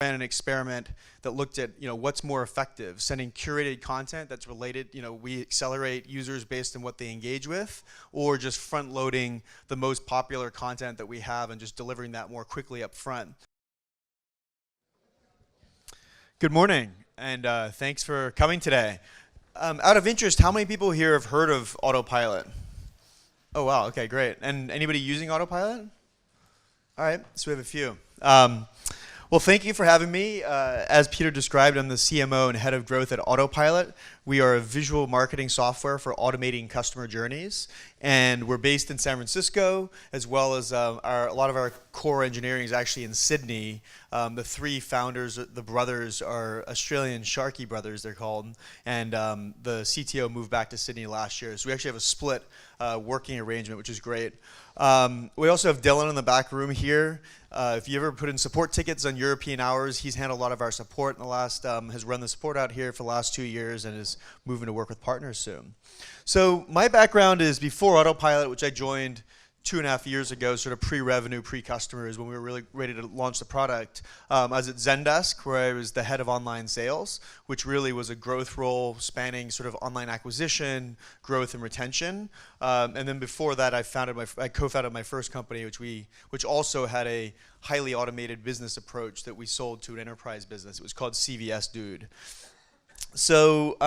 ran an experiment that looked at, what's more effective, sending curated content that's related, we accelerate users based on what they engage with, or just front loading the most popular content that we have and just delivering that more quickly up front. Good morning, and thanks for coming today. Out of interest, how many people here have heard of Autopilot? Oh wow, okay, great. And anybody using Autopilot? All right, so we have a few. Well, thank you for having me. As Peter described, I'm the CMO and head of growth at Autopilot. We are a visual marketing software for automating customer journeys. And we're based in San Francisco, as well as a lot of our core engineering is actually in Sydney. The three founders, the brothers, are Australian Sharkey brothers, they're called. And the CTO moved back to Sydney last year. So we actually have a split working arrangement, which is great. We also have Dylan in the back room here. If you ever put in support tickets on European hours, he's handled a lot of our support in the last, has run the support out here for the last 2 years and is moving to work with partners soon. So my background is before Autopilot, which I joined 2.5 years ago, sort of pre-revenue, pre-customers, when we were really ready to launch the product. I was at Zendesk, where I was the head of online sales, which really was a growth role spanning sort of online acquisition, growth, and retention. And then before that, I co-founded my first company, which also had a highly automated business approach that we sold to an enterprise business. It was called CVS Dude. So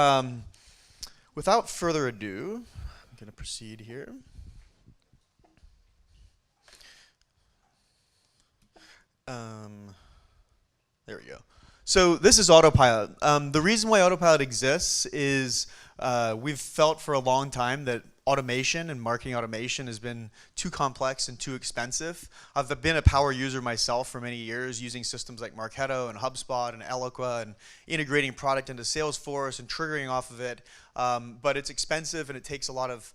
without further ado, I'm going to proceed here. There we go. So this is Autopilot. The reason why Autopilot exists is we've felt for a long time that automation and marketing automation has been too complex and too expensive. I've been a power user myself for many years, using systems like Marketo and HubSpot and Eloqua and integrating product into Salesforce and triggering off of it. But it's expensive and it takes a lot of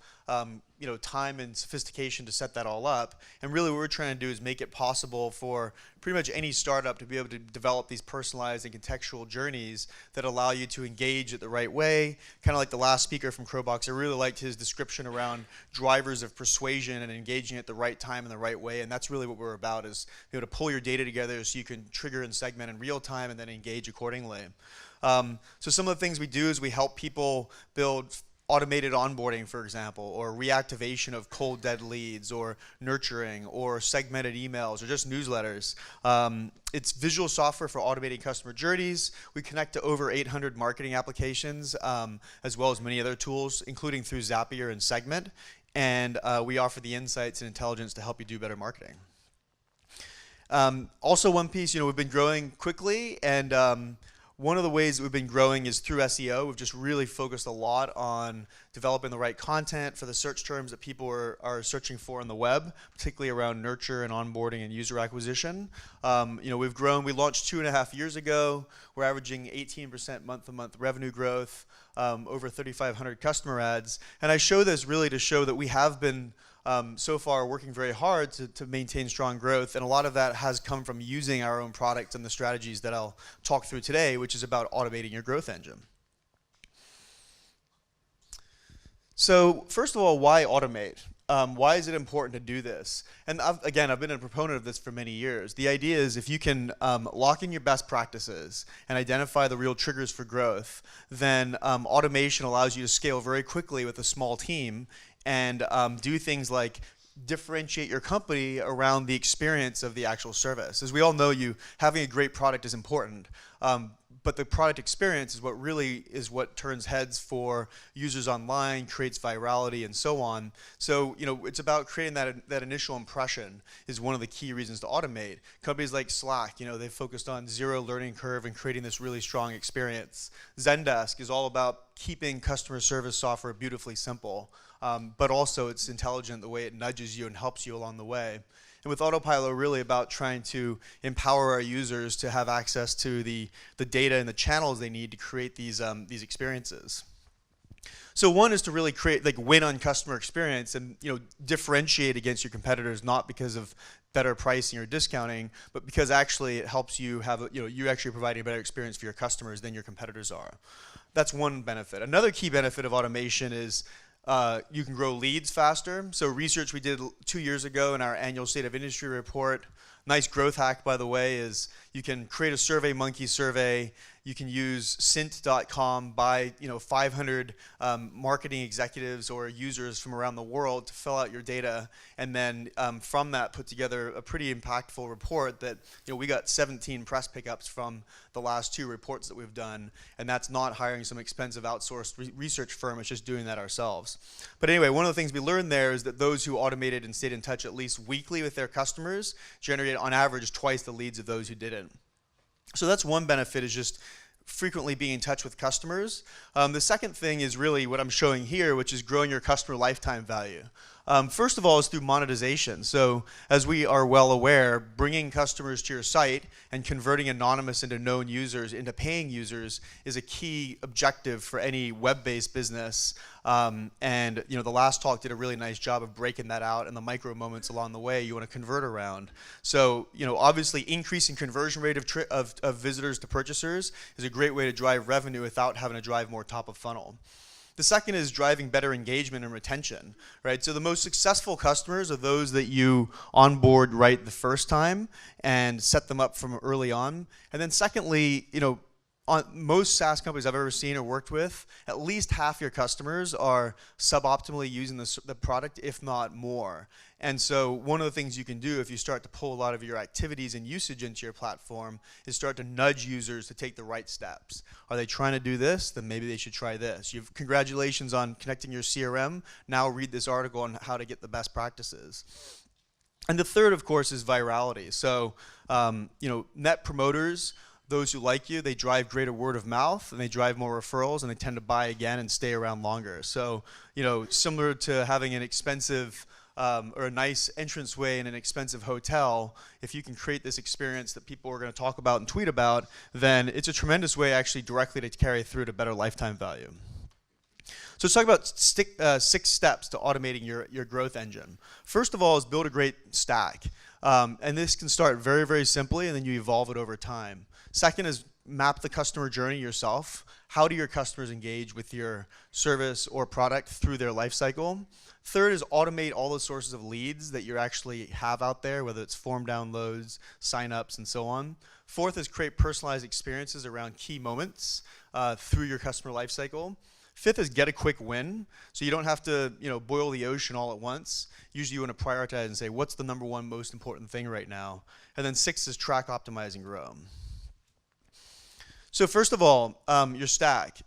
time and sophistication to set that all up. And really what we're trying to do is make it possible for pretty much any startup to be able to develop these personalized and contextual journeys that allow you to engage it the right way. Kind of like the last speaker from Crowbox, I really liked his description around drivers of persuasion and engaging at the right time in the right way. And that's really what we're about, is be able to pull your data together so you can trigger and segment in real time and then engage accordingly. So some of the things we do is we help people build automated onboarding, for example, or reactivation of cold dead leads, or nurturing, or segmented emails, or just newsletters. It's visual software for automating customer journeys. We connect to over 800 marketing applications, as well as many other tools, including through Zapier and Segment. And we offer the insights and intelligence to help you do better marketing. Also, one piece, we've been growing quickly, and one of the ways that we've been growing is through SEO. We've just really focused a lot on developing the right content for the search terms that people are searching for on the web, particularly around nurture and onboarding and user acquisition. We've grown. We launched 2.5 years ago. We're averaging 18% month-to-month revenue growth, over 3,500 customer ads. And I show this really to show that we have been so far working very hard to maintain strong growth, and a lot of that has come from using our own product and the strategies that I'll talk through today, which is about automating your growth engine. So first of all, why automate? Why is it important to do this? And I've been a proponent of this for many years. The idea is if you can lock in your best practices and identify the real triggers for growth, then automation allows you to scale very quickly with a small team and do things like differentiate your company around the experience of the actual service. As we all know, having a great product is important, but the product experience is what turns heads for users online, creates virality, and so on. So it's about creating that initial impression is one of the key reasons to automate. Companies like Slack, they focused on zero learning curve and creating this really strong experience. Zendesk is all about keeping customer service software beautifully simple. But also it's intelligent the way it nudges you and helps you along the way. And with Autopilot, we're really about trying to empower our users to have access to the data and the channels they need to create these experiences. So one is to really win on customer experience and differentiate against your competitors, not because of better pricing or discounting, but because actually it helps you have you're actually providing a better experience for your customers than your competitors are. That's one benefit. Another key benefit of automation is you can grow leads faster. So research we did 2 years ago in our annual State of Industry report, nice growth hack, by the way, is You can create a SurveyMonkey survey. You can use Cint.com, buy 500 marketing executives or users from around the world to fill out your data, and then from that put together a pretty impactful report that we got 17 press pickups from the last 2 reports that we've done, and that's not hiring some expensive outsourced research firm. It's just doing that ourselves. But anyway, one of the things we learned there is that those who automated and stayed in touch at least weekly with their customers generated on average twice the leads of those who didn't. So that's one benefit, is just frequently being in touch with customers. The second thing is really what I'm showing here, which is growing your customer lifetime value. First of all is through monetization. So as we are well aware, bringing customers to your site and converting anonymous into known users into paying users is a key objective for any web-based business. And the last talk did a really nice job of breaking that out and the micro moments along the way you want to convert around. So obviously increasing conversion rate of visitors to purchasers is a great way to drive revenue without having to drive more top of funnel. The second is driving better engagement and retention, right? So the most successful customers are those that you onboard right the first time and set them up from early on. And then secondly, on most SaaS companies I've ever seen or worked with, at least half your customers are suboptimally using the product, if not more. And so one of the things you can do if you start to pull a lot of your activities and usage into your platform is start to nudge users to take the right steps. Are they trying to do this? Then maybe they should try this. Congratulations on connecting your CRM. Now read this article on how to get the best practices. And the third, of course, is virality. So, net promoters, those who like you, they drive greater word of mouth, and they drive more referrals, and they tend to buy again and stay around longer. So, similar to having an expensive or a nice entranceway in an expensive hotel, if you can create this experience that people are going to talk about and tweet about, then it's a tremendous way actually directly to carry through to better lifetime value. So let's talk about 6 steps to automating your growth engine. First of all is build a great stack. And this can start very, very simply, and then you evolve it over time. Second is map the customer journey yourself. How do your customers engage with your service or product through their life cycle? Third is automate all the sources of leads that you actually have out there, whether it's form downloads, signups, and so on. Fourth is create personalized experiences around key moments through your customer life cycle. Fifth is get a quick win. So you don't have to boil the ocean all at once. Usually you want to prioritize and say, what's the number one most important thing right now? And then 6 is track, optimize, and grow. So first of all, your stack.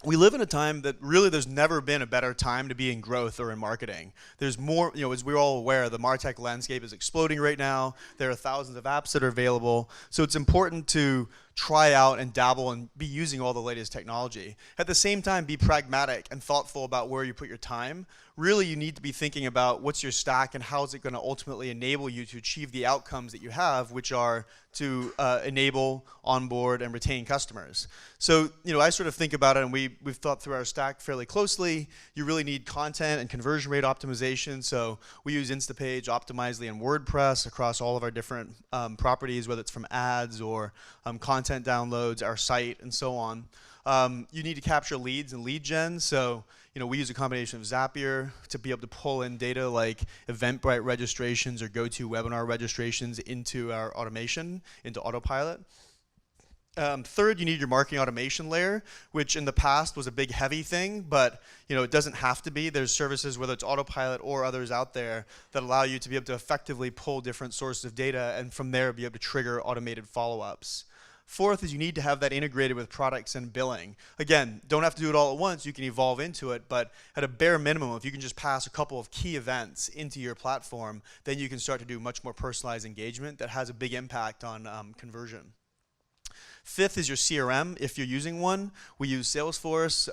We live in a time that really there's never been a better time to be in growth or in marketing. There's more, as we're all aware, the MarTech landscape is exploding right now. There are thousands of apps that are available. So it's important to try out and dabble and be using all the latest technology. At the same time, be pragmatic and thoughtful about where you put your time. Really, you need to be thinking about what's your stack and how is it going to ultimately enable you to achieve the outcomes that you have, which are to enable, onboard, and retain customers. So, I sort of think about it, and we've thought through our stack fairly closely. You really need content and conversion rate optimization. So we use Instapage, Optimizely, and WordPress across all of our different properties, whether it's from ads or content downloads, our site, and so on. You need to capture leads and lead gen. So, we use a combination of Zapier to be able to pull in data like Eventbrite registrations or GoToWebinar registrations into our automation, into Autopilot. Third, you need your marketing automation layer, which in the past was a big heavy thing, but it doesn't have to be. There's services, whether it's Autopilot or others out there, that allow you to be able to effectively pull different sources of data and from there be able to trigger automated follow-ups. Fourth is you need to have that integrated with products and billing. Again, don't have to do it all at once. You can evolve into it, but at a bare minimum, if you can just pass a couple of key events into your platform, then you can start to do much more personalized engagement that has a big impact on conversion. Fifth is your CRM, if you're using one. We use Salesforce,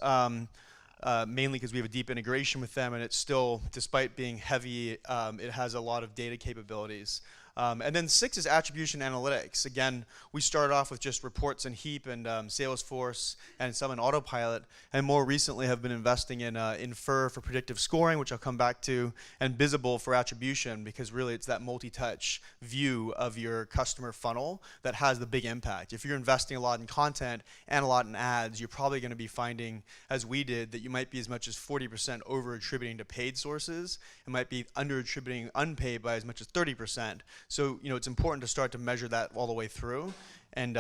mainly because we have a deep integration with them, and it's still, despite being heavy, it has a lot of data capabilities. And then 6 is attribution analytics. Again, we started off with just reports in Heap and Salesforce and some in Autopilot, and more recently have been investing in Infer for predictive scoring, which I'll come back to, and Visible for attribution, because really it's that multi-touch view of your customer funnel that has the big impact. If you're investing a lot in content and a lot in ads, you're probably going to be finding, as we did, that you might be as much as 40% over-attributing to paid sources. It might be under-attributing unpaid by as much as 30%. So it's important to start to measure that all the way through, and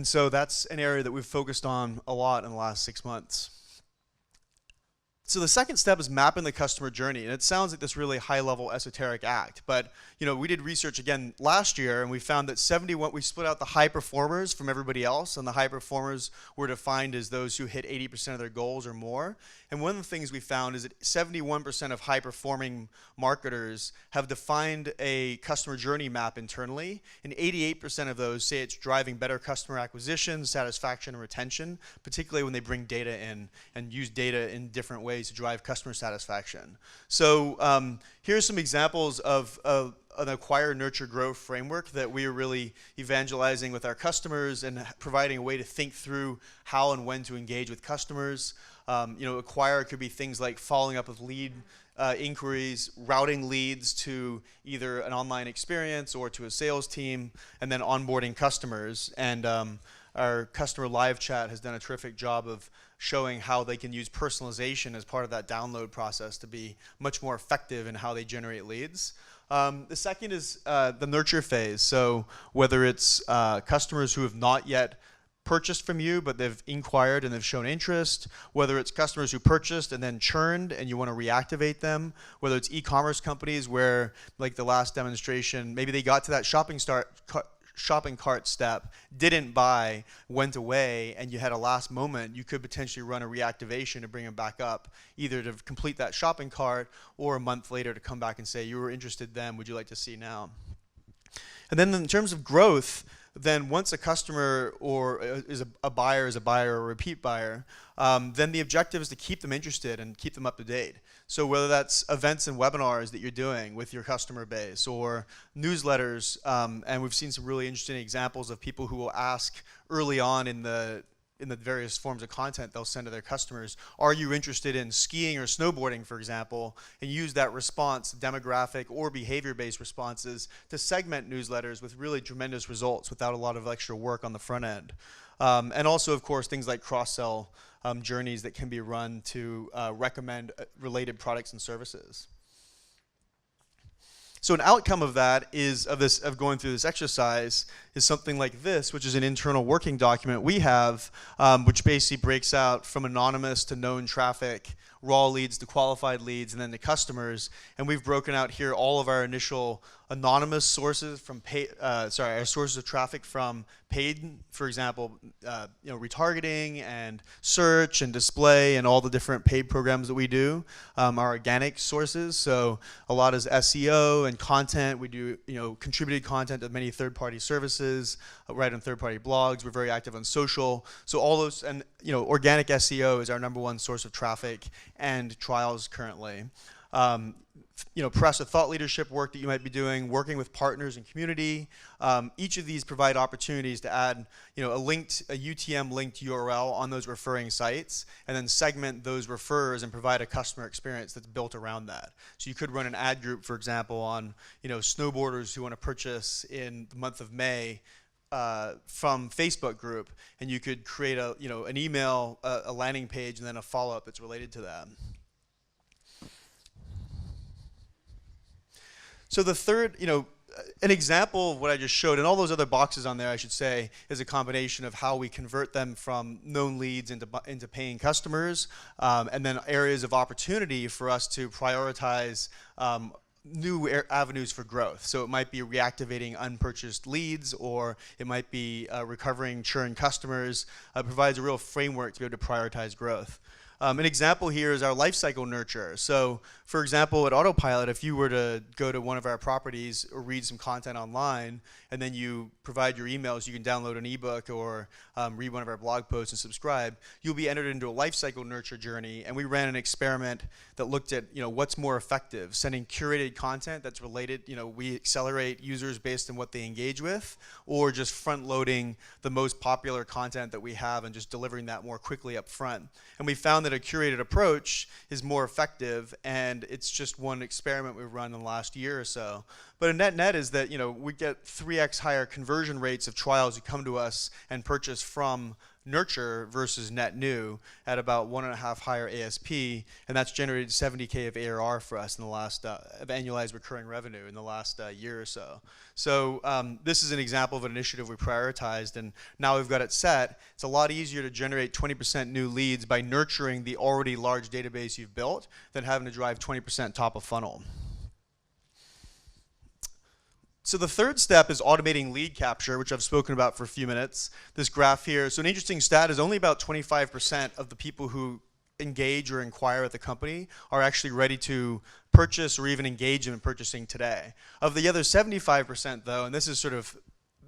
so that's an area that we've focused on a lot in the last 6 months. So the second step is mapping the customer journey, and it sounds like this really high-level esoteric act, but we did research again last year, and we found that we split out the high performers from everybody else, and the high performers were defined as those who hit 80% of their goals or more. And one of the things we found is that 71% of high-performing marketers have defined a customer journey map internally, and 88% of those say it's driving better customer acquisition, satisfaction, and retention, particularly when they bring data in and use data in different ways to drive customer satisfaction. So here's some examples of an acquire, nurture, grow framework that we are really evangelizing with our customers and providing a way to think through how and when to engage with customers. Acquire could be things like following up with lead inquiries, routing leads to either an online experience or to a sales team, and then onboarding customers. And our customer live chat has done a terrific job of showing how they can use personalization as part of that download process to be much more effective in how they generate leads. The second is the nurture phase. So whether it's customers who have not yet purchased from you, but they've inquired and they've shown interest, whether it's customers who purchased and then churned and you want to reactivate them, whether it's e-commerce companies where, like the last demonstration, maybe they got to that shopping cart step, didn't buy, went away, and you had a last moment, you could potentially run a reactivation to bring them back up, either to complete that shopping cart or a month later to come back and say, you were interested then, would you like to see now? And then in terms of growth, then once a customer or is a buyer or a repeat buyer, then the objective is to keep them interested and keep them up to date. So whether that's events and webinars that you're doing with your customer base or newsletters, and we've seen some really interesting examples of people who will ask early on in the various forms of content they'll send to their customers, are you interested in skiing or snowboarding, for example, and use that response, demographic or behavior-based responses, to segment newsletters with really tremendous results without a lot of extra work on the front end. And also, of course, things like cross-sell journeys that can be run to recommend related products and services. So an outcome of that of going through this exercise is something like this, which is an internal working document we have, which basically breaks out from anonymous to known traffic, raw leads to qualified leads, and then to customers. And we've broken out here all of our initial anonymous sources from our sources of traffic from paid, for example, retargeting and search and display and all the different paid programs that we do. Our organic sources, so a lot is SEO and content. We do contributed content to many third-party services, write on third-party blogs. We're very active on social. So all those, and organic SEO is our #1 source of traffic and trials currently. Press or thought leadership work that you might be doing, working with partners and community. Each of these provide opportunities to add a UTM linked URL on those referring sites, and then segment those referrers and provide a customer experience that's built around that. So you could run an ad group, for example, on snowboarders who want to purchase in the month of May from Facebook group, and you could create an email, a landing page, and then a follow-up that's related to that. So the third, an example of what I just showed, and all those other boxes on there, I should say, is a combination of how we convert them from known leads into paying customers, and then areas of opportunity for us to prioritize new avenues for growth. So it might be reactivating unpurchased leads, or it might be recovering churn customers. It provides a real framework to be able to prioritize growth. An example here is our lifecycle nurture. So, for example, at Autopilot, if you were to go to one of our properties or read some content online, and then you provide your emails, you can download an ebook or read one of our blog posts and subscribe, you'll be entered into a lifecycle nurture journey. And we ran an experiment that looked at what's more effective, sending curated content that's related. We accelerate users based on what they engage with, or just front-loading the most popular content that we have and just delivering that more quickly up front. And we found that a curated approach is more effective, and it's just one experiment we've run in the last year or so. But a net is that we get 3x higher conversion rates of trials who come to us and purchase from nurture versus net new at about 1.5 higher ASP, and that's generated 70K of ARR for us in the last of annualized recurring revenue in the last year or so. So this is an example of an initiative we prioritized, and now we've got it set. It's a lot easier to generate 20% new leads by nurturing the already large database you've built than having to drive 20% top of funnel. So the third step is automating lead capture, which I've spoken about for a few minutes. This graph here, so an interesting stat is only about 25% of the people who engage or inquire at the company are actually ready to purchase or even engage in purchasing today. Of the other 75% though, and this is sort of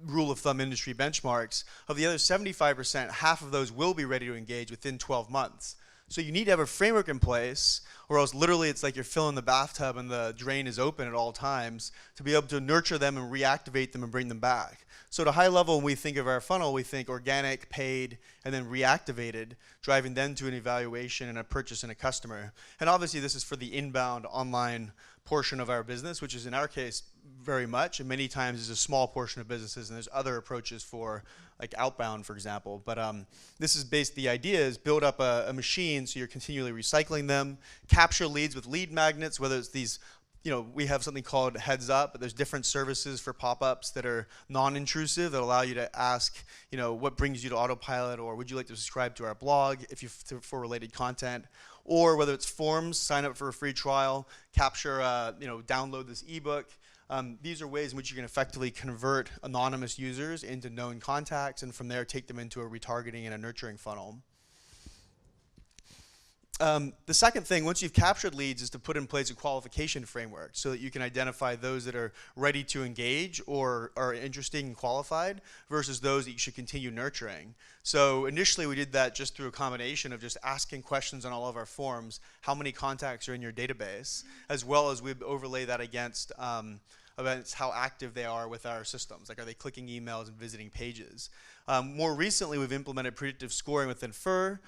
rule of thumb industry benchmarks, of the other 75%, half of those will be ready to engage within 12 months. So you need to have a framework in place, or else literally it's like you're filling the bathtub and the drain is open at all times to be able to nurture them and reactivate them and bring them back. So at a high level, when we think of our funnel, we think organic, paid, and then reactivated, driving them to an evaluation and a purchase and a customer. And obviously this is for the inbound online portion of our business, which is in our case very much, and many times is a small portion of businesses, and there's other approaches for like outbound, for example. But this is basically, the idea is build up a machine so you're continually recycling them, capture leads with lead magnets, whether it's these, we have something called Heads Up, but there's different services for pop-ups that are non-intrusive that allow you to ask, what brings you to Autopilot, or would you like to subscribe to our blog if you for related content, or whether it's forms, sign up for a free trial, capture, download this ebook. These are ways in which you can effectively convert anonymous users into known contacts, and from there take them into a retargeting and a nurturing funnel. The second thing, once you've captured leads, is to put in place a qualification framework so that you can identify those that are ready to engage or are interested and qualified versus those that you should continue nurturing. So initially we did that just through a combination of just asking questions on all of our forms, how many contacts are in your database, as well as we'd overlay that against how active they are with our systems. Like, are they clicking emails and visiting pages? More recently, we've implemented predictive scoring with Infer.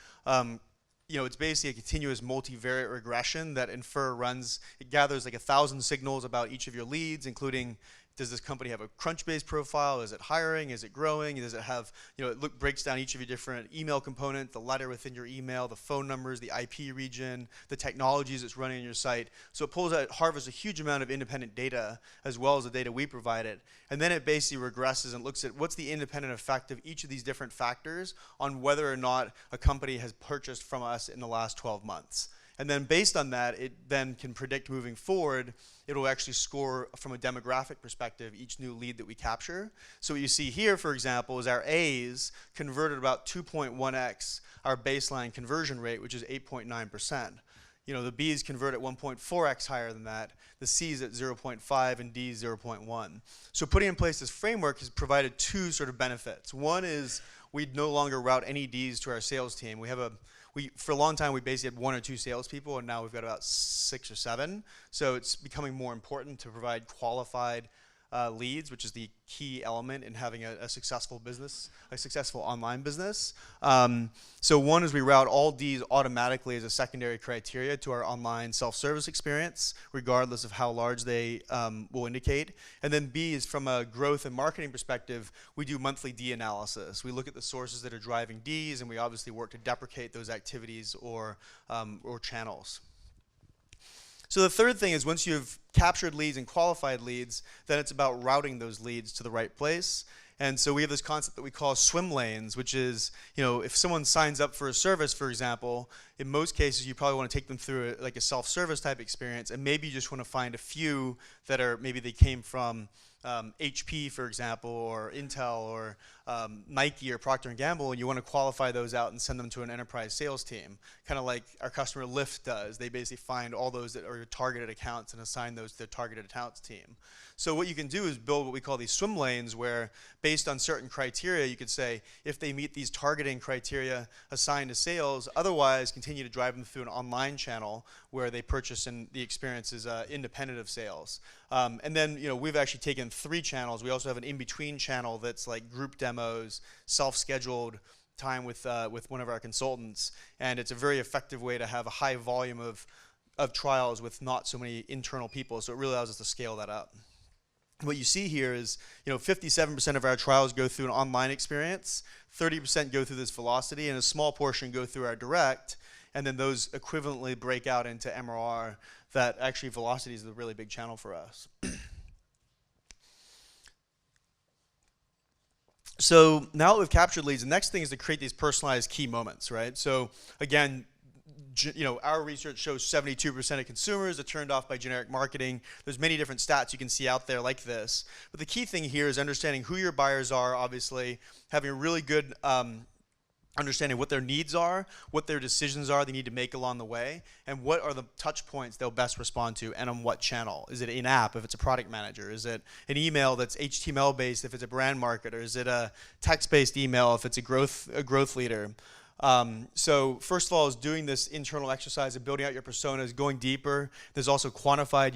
It's basically a continuous multivariate regression that Infer runs. It gathers like 1,000 signals about each of your leads, including, does this company have a Crunchbase profile? Is it hiring? Is it growing? Does it have, it breaks down each of your different email components, the letter within your email, the phone numbers, the IP region, the technologies it's running on your site. So it pulls out, harvests a huge amount of independent data as well as the data we provide it. And then it basically regresses and looks at what's the independent effect of each of these different factors on whether or not a company has purchased from us in the last 12 months. And then based on that, it then can predict moving forward, it'll actually score from a demographic perspective each new lead that we capture. So what you see here, for example, is our A's converted about 2.1x our baseline conversion rate, which is 8.9%. The B's convert at 1.4x higher than that, the C's at 0.5, and D's 0.1. So putting in place this framework has provided two sort of benefits. One is we'd no longer route any D's to our sales team. For a long time, we basically had 1 or 2 salespeople, and now we've got about 6 or 7. So it's becoming more important to provide qualified leads, which is the key element in having a successful business, a successful online business. So one is we route all Ds automatically as a secondary criteria to our online self-service experience, regardless of how large they will indicate. And then B is from a growth and marketing perspective, we do monthly D analysis. We look at the sources that are driving Ds, and we obviously work to deprecate those activities or channels. So the third thing is once you've captured leads and qualified leads, then it's about routing those leads to the right place. And so we have this concept that we call swim lanes, which is, if someone signs up for a service, for example, in most cases you probably want to take them through a self-service type experience, and maybe you just want to find a few that are, maybe they came from HP, for example, or Intel, or Nike, or Procter & Gamble, and you want to qualify those out and send them to an enterprise sales team, kind of like our customer Lyft does. They basically find all those that are targeted accounts and assign those to their targeted accounts team. So what you can do is build what we call these swim lanes, where based on certain criteria, you could say, if they meet these targeting criteria, assign to sales, otherwise continue to drive them through an online channel where they purchase, and the experience is independent of sales. And then we've actually taken 3 channels. We also have an in-between channel that's like group demos, self-scheduled time with one of our consultants, and it's a very effective way to have a high volume of trials with not so many internal people, so it really allows us to scale that up. What you see here is, 57% of our trials go through an online experience, 30% go through this velocity, and a small portion go through our direct, and then those equivalently break out into MRR. That actually velocity is a really big channel for us. So now that we've captured leads, the next thing is to create these personalized key moments, right? So again, our research shows 72% of consumers are turned off by generic marketing. There's many different stats you can see out there like this. But the key thing here is understanding who your buyers are, obviously, having a really good understanding what their needs are, what their decisions are they need to make along the way, and what are the touch points they'll best respond to, and on what channel. Is it in-app if it's a product manager? Is it an email that's HTML-based if it's a brand marketer? Is it a text-based email if it's a growth leader? So first of all is doing this internal exercise of building out your personas, going deeper. There's also quantified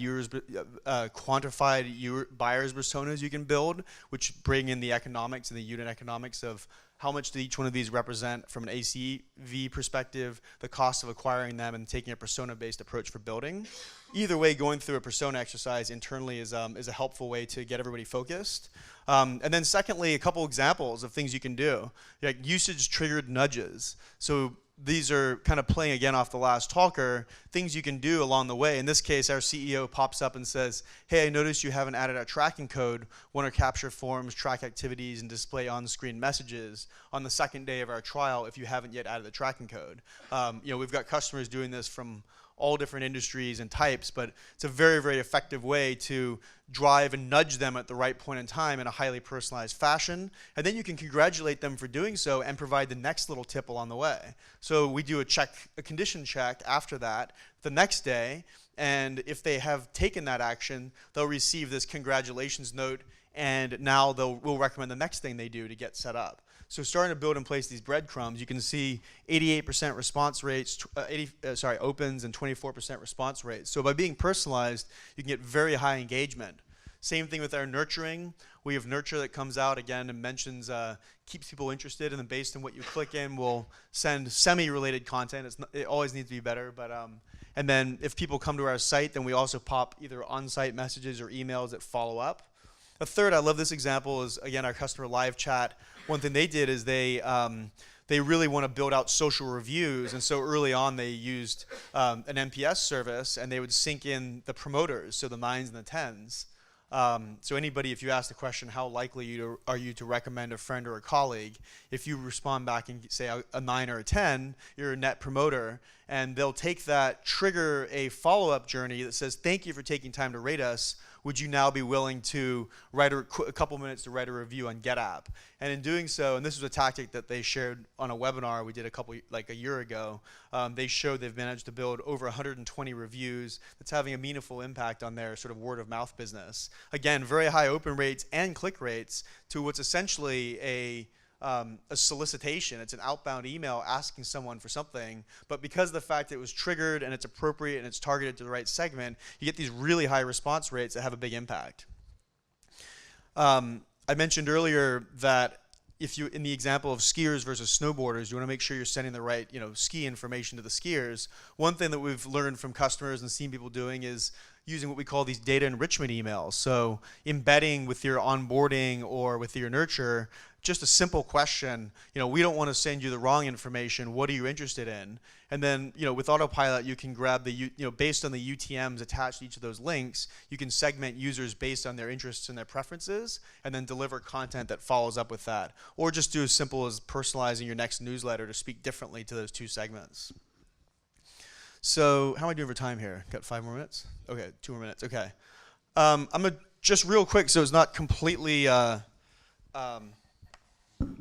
buyers personas you can build, which bring in the economics and the unit economics of how much do each one of these represent from an ACV perspective, the cost of acquiring them, and taking a persona-based approach for building. Either way, going through a persona exercise internally is a helpful way to get everybody focused. And then secondly, a couple examples of things you can do, like usage-triggered nudges. So these are kind of playing again off the last talker, things you can do along the way. In this case, our CEO pops up and says, hey, I noticed you haven't added our tracking code. Want to capture forms, track activities, and display on-screen messages on the second day of our trial if you haven't yet added the tracking code. We've got customers doing this from all different industries and types, but it's a very, very effective way to drive and nudge them at the right point in time in a highly personalized fashion. And then you can congratulate them for doing so and provide the next little tip along the way. So we do a condition check after that the next day, and if they have taken that action, they'll receive this congratulations note, and now we'll recommend the next thing they do to get set up. So starting to build in place these breadcrumbs, you can see 88% response rates, opens, and 24% response rates. So by being personalized, you can get very high engagement. Same thing with our nurturing. We have nurture that comes out again and mentions, keeps people interested, and then based on what you click in, we'll send semi-related content. It always needs to be better, but and then if people come to our site, then we also pop either on-site messages or emails that follow up. A third, I love this example, is again our customer live chat. One thing they did is they really want to build out social reviews, and so early on they used an NPS service, and they would sync in the promoters, so the 9s and the 10s. So anybody, if you ask the question, how likely are you to recommend a friend or a colleague, if you respond back and say a 9 or a 10, you're a net promoter, and they'll take that, trigger a follow-up journey that says, thank you for taking time to rate us. Would you now be willing to write a couple minutes to write a review on GetApp? And in doing so, and this was a tactic that they shared on a webinar we did a year ago, they showed they've managed to build over 120 reviews that's having a meaningful impact on their sort of word of mouth business. Again, very high open rates and click rates to what's essentially a solicitation. It's an outbound email asking someone for something, but because of the fact that it was triggered and it's appropriate and it's targeted to the right segment, you get these really high response rates that have a big impact. I mentioned earlier that if you, in the example of skiers versus snowboarders, you want to make sure you're sending the right, ski information to the skiers. One thing that we've learned from customers and seen people doing is using what we call these data enrichment emails. So embedding with your onboarding or with your nurture, just a simple question, we don't want to send you the wrong information. What are you interested in? And then, with Autopilot, you can grab the, based on the UTMs attached to each of those links, you can segment users based on their interests and their preferences, and then deliver content that follows up with that. Or just do as simple as personalizing your next newsletter to speak differently to those two segments. So how am I doing for time here? Got 5 more minutes? Okay, 2 more minutes, okay. I'm going to just real quick, so it's not completely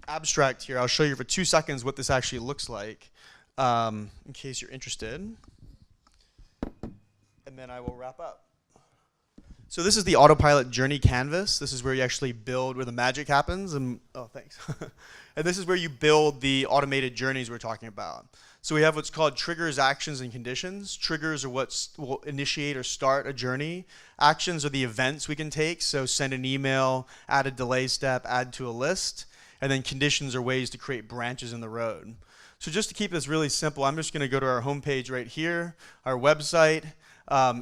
abstract here. I'll show you for 2 seconds what this actually looks like, in case you're interested. And then I will wrap up. So this is the Autopilot journey canvas. This is where you actually build, where the magic happens. And oh, thanks. And this is where you build the automated journeys we're talking about. So we have what's called triggers, actions, and conditions. Triggers are what will initiate or start a journey. Actions are the events we can take. So send an email, add a delay step, add to a list. And then conditions are ways to create branches in the road. So just to keep this really simple, I'm just going to go to our homepage right here, our website.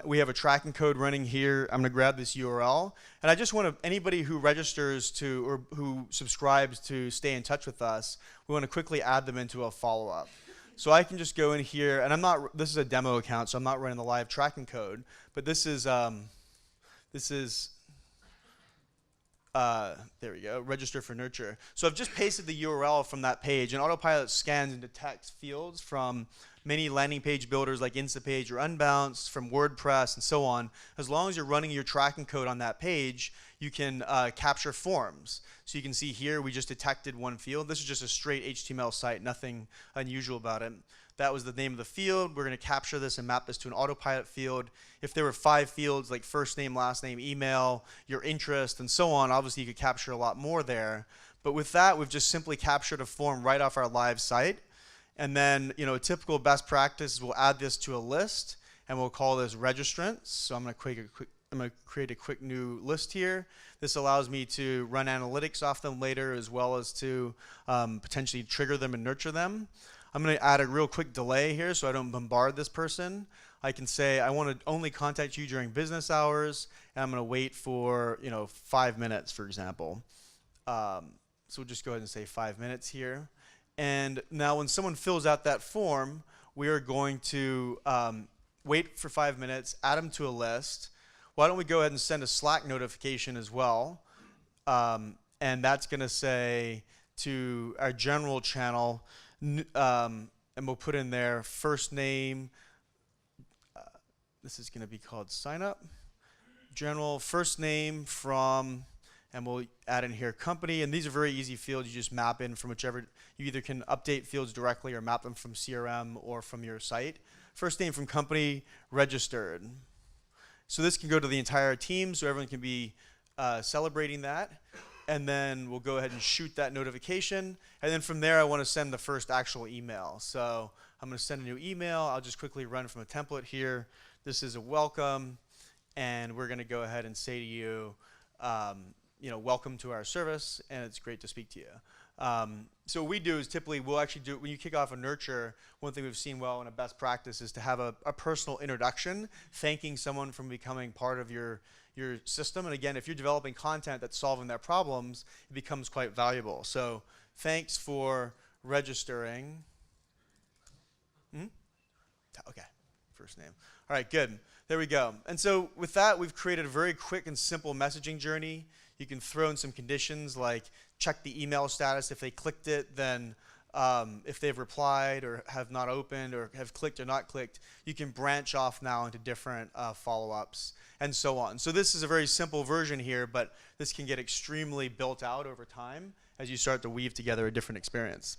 We have a tracking code running here. I'm going to grab this URL. And I just want anybody who registers to or who subscribes to stay in touch with us, we want to quickly add them into a follow-up. So I can just go in here, and this is a demo account, so I'm not running the live tracking code, but there we go, register for nurture. So I've just pasted the URL from that page, and Autopilot scans and detects fields from many landing page builders like Instapage or Unbounce, from WordPress and so on. As long as you're running your tracking code on that page, you can capture forms. So you can see here we just detected one field. This is just a straight HTML site, nothing unusual about it. That was the name of the field. We're going to capture this and map this to an Autopilot field. If there were 5 fields like first name, last name, email, your interest, and so on, obviously you could capture a lot more there. But with that, we've just simply captured a form right off our live site. And then, a typical best practice is we'll add this to a list, and we'll call this registrants. So I'm going to create a quick new list here. This allows me to run analytics off them later, as well as to potentially trigger them and nurture them. I'm going to add a real quick delay here so I don't bombard this person. I can say I want to only contact you during business hours, and I'm going to wait for 5 minutes, for example. So we'll just go ahead and say 5 minutes here. And now when someone fills out that form, we are going to wait for 5 minutes, add them to a list. Why don't we go ahead and send a Slack notification as well? And that's going to say to our general channel, and we'll put in there first name. This is going to be called sign up. General first name from, and we'll add in here company. And these are very easy fields. You just map in from whichever. You either can update fields directly or map them from CRM or from your site. First name from company, registered. So this can go to the entire team, so everyone can be celebrating that. And then we'll go ahead and shoot that notification. And then from there, I want to send the first actual email. So I'm going to send a new email. I'll just quickly run from a template here. This is a welcome. And we're going to go ahead and say to you, welcome to our service, and it's great to speak to you. So what we do is typically we'll actually do, when you kick off a nurture, one thing we've seen well in a best practice is to have a personal introduction, thanking someone for becoming part of your system. And again, if you're developing content that's solving their problems, it becomes quite valuable. So thanks for registering. Okay, first name. All right, good. There we go. And so with that, we've created a very quick and simple messaging journey. You can throw in some conditions like check the email status. If they clicked it, then if they've replied or have not opened or have clicked or not clicked, you can branch off now into different follow-ups and so on. So this is a very simple version here, but this can get extremely built out over time as you start to weave together a different experience.